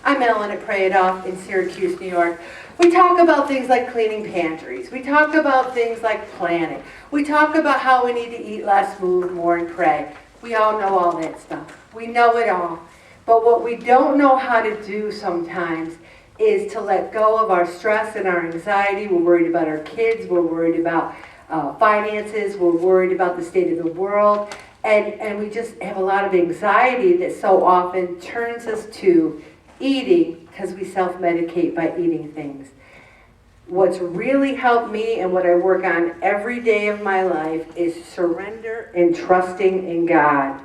I'm Ellen at Pray It Off in Syracuse, New York. We talk about things like cleaning pantries. We talk about things like planning. We talk about how we need to eat less, move more, and pray. We all know all that stuff. We know it all. But what we don't know how to do sometimes is to let go of our stress and our anxiety. We're worried about our kids. We're worried about finances. We're worried about the state of the world. And we just have a lot of anxiety that so often turns us to eating because we self-medicate by eating things. What's really helped me and what I work on every day of my life is surrender and trusting in God.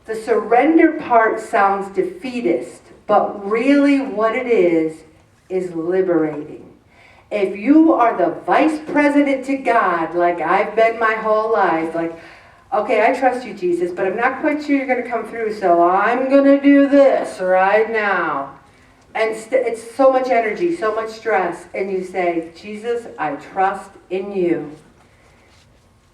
The surrender part sounds defeatist, but really what it is liberating. If you are the vice president to God, like I've been my whole life, like, okay, I trust you, Jesus, but I'm not quite sure you're going to come through, so I'm going to do this right now. And it's so much energy, so much stress. And you say, Jesus, I trust in you.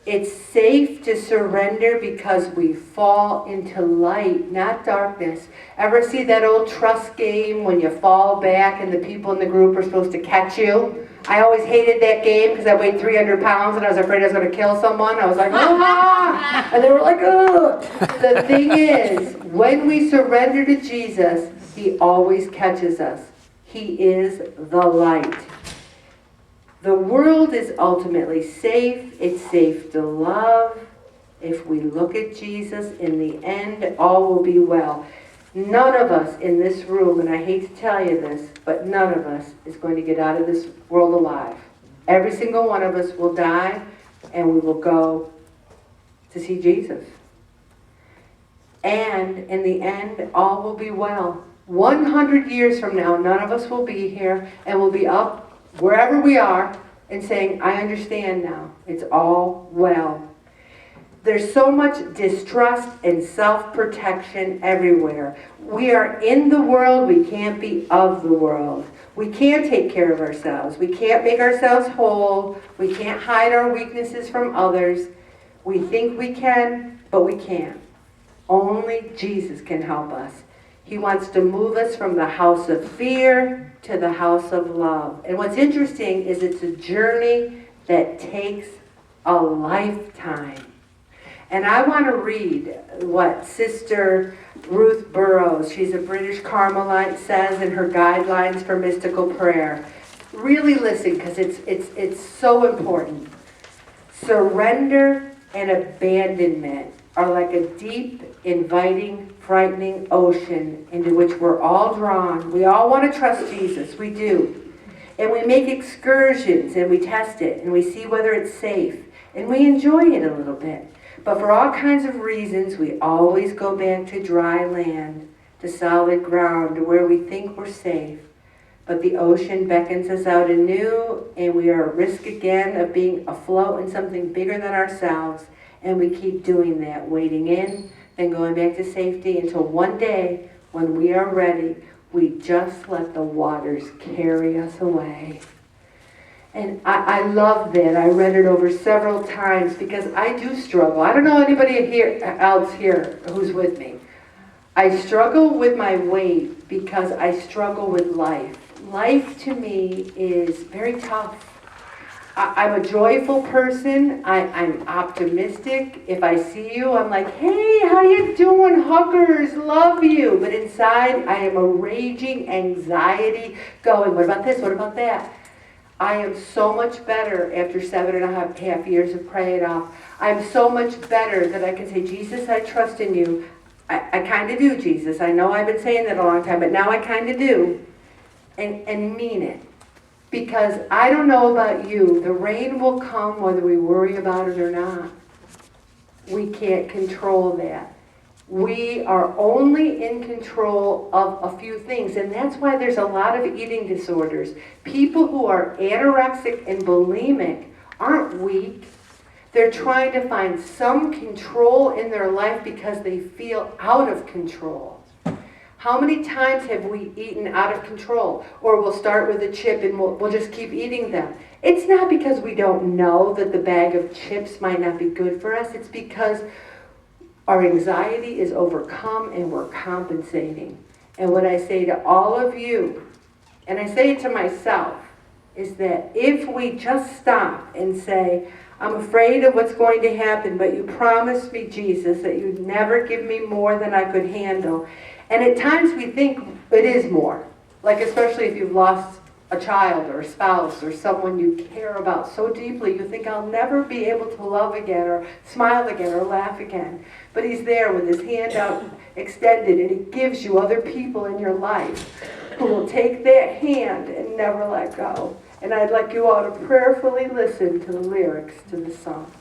It's safe to surrender because we fall into light, not darkness. Ever see that old trust game when you fall back and the people in the group are supposed to catch you? I always hated that game because I weighed 300 pounds and I was afraid I was going to kill someone. I was like, ah! And they were like, ugh. The thing is, when we surrender to Jesus, He always catches us. He is the light. The world is ultimately safe. It's safe to love. If we look at Jesus, in the end, all will be well. None of us in this room, and I hate to tell you this, but none of us is going to get out of this world alive. Every single one of us will die, and we will go to see Jesus. And in the end, all will be well. 100 years from now, none of us will be here, and we'll be up wherever we are and saying, I understand now. It's all well. There's so much distrust and self-protection everywhere. We are in the world. We can't be of the world. We can't take care of ourselves. We can't make ourselves whole. We can't hide our weaknesses from others. We think we can, but we can't. Only Jesus can help us. He wants to move us from the house of fear to the house of love. And what's interesting is it's a journey that takes a lifetime. And I want to read what Sister Ruth Burroughs, she's a British Carmelite, says in her guidelines for mystical prayer. Really listen, because it's so important. Surrender and abandonment are like a deep, inviting, frightening ocean into which we're all drawn. We all want to trust Jesus. We do. And we make excursions and we test it and we see whether it's safe. And we enjoy it a little bit. But for all kinds of reasons, we always go back to dry land, to solid ground, to where we think we're safe. But the ocean beckons us out anew, and we are at risk again of being afloat in something bigger than ourselves. And we keep doing that, wading in, then going back to safety until one day, when we are ready, we just let the waters carry us away. And I love that. I read it over several times because I do struggle. I don't know anybody else here who's with me. I struggle with my weight because I struggle with life. Life to me is very tough. I'm a joyful person. I'm optimistic. If I see you, I'm like, hey, how you doing, huggers? Love you. But inside, I am a raging anxiety going, what about this? What about that? I am so much better after 7.5 years of praying off. I'm so much better that I can say, Jesus, I trust in you. I kind of do, Jesus. I know I've been saying that a long time, but now I kind of do. And mean it. Because I don't know about you, the rain will come whether we worry about it or not. We can't control that. We are only in control of a few things, and that's why there's a lot of eating disorders. People who are anorexic and bulimic aren't weak. They're trying to find some control in their life because they feel out of control. How many times have we eaten out of control? Or we'll start with a chip and we'll just keep eating them. It's not because we don't know that the bag of chips might not be good for us. It's because our anxiety is overcome and we're compensating. And what I say to all of you, and I say it to myself, is that if we just stop and say, I'm afraid of what's going to happen, but you promised me, Jesus, that you'd never give me more than I could handle. And at times we think it is more. Like especially if you've lost a child or a spouse or someone you care about so deeply, you think, I'll never be able to love again or smile again or laugh again. But he's there with his hand out extended, and he gives you other people in your life who will take that hand and never let go. And I'd like you all to prayerfully listen to the lyrics to the song.